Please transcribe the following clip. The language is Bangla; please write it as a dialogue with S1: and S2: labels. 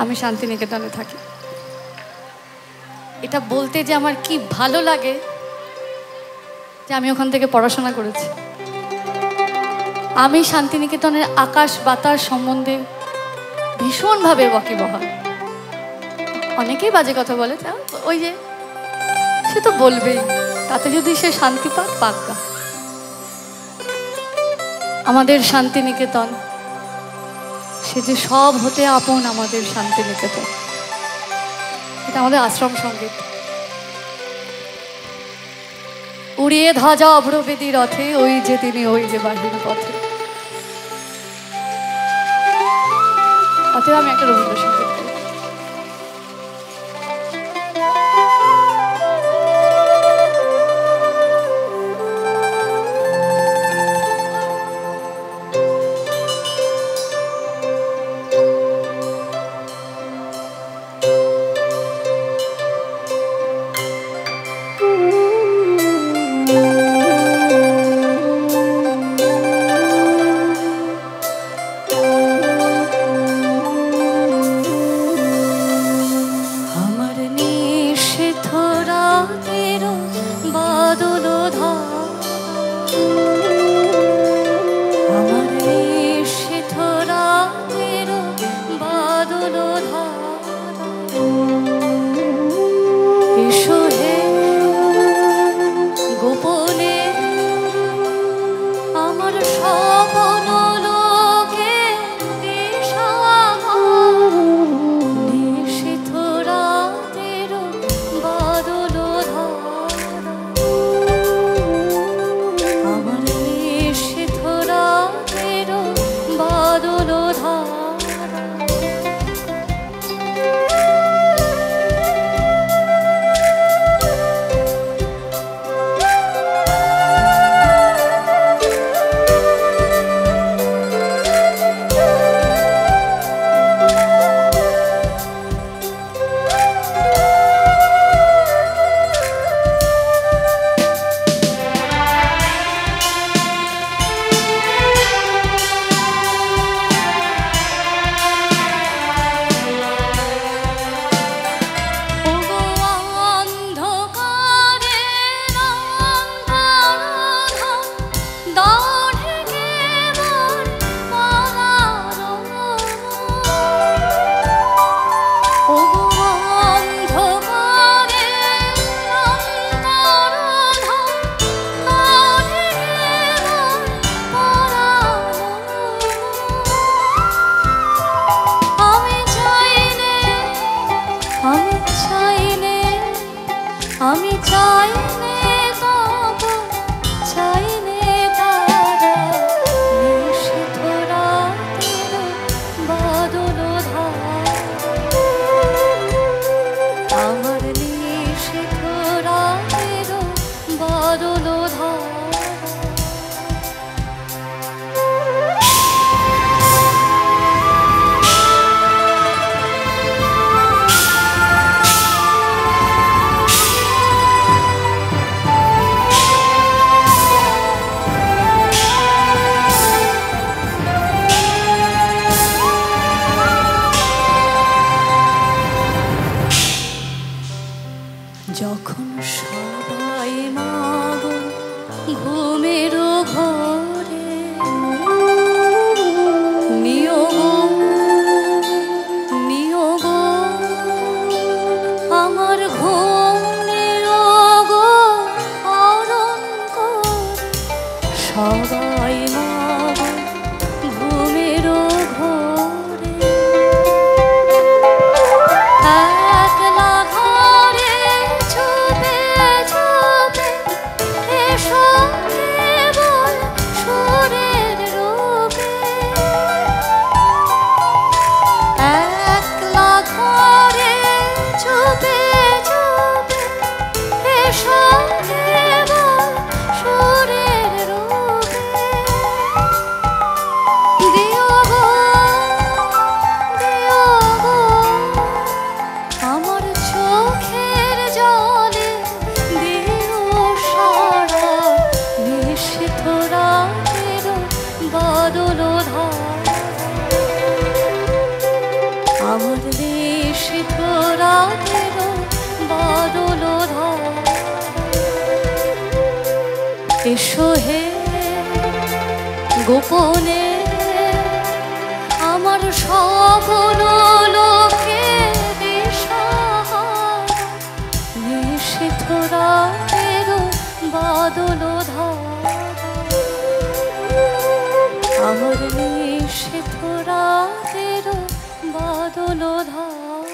S1: আমি শান্তিনিকেতনে থাকি। এটা বলতে যে আমার কি ভালো লাগে যে আমি ওখান থেকে পড়াশোনা করেছি। আমি শান্তিনিকেতনের আকাশ বাতাস সম্বন্ধে ভীষণভাবে ওয়াকিবহাল। অনেকেই বাজে কথা বলে, ওই যে সে তো বলবেই, তাতে যদি সে শান্তি পাক পাক্কা। আমাদের শান্তিনিকেতন সে যে সব হতে আপন, আমাদের শান্তিনিকেতন, এটা আমাদের আশ্রম সঙ্গীত। উড়িয়ে ধ্বজা অভ্রবেদী রথে, ওই যে তিনি ওই যে বাহির পথে। অতএব আমি একটা রবীন্দ্রসঙ্গীত করি। নিশীথ রাতের বাদল ধারা এসো হে গোপনে আমার সকল লোকে দিশাহারা নিশীথ রাতের বাদল ধারা আমার নিশীথ রাতের বাদল ধারা।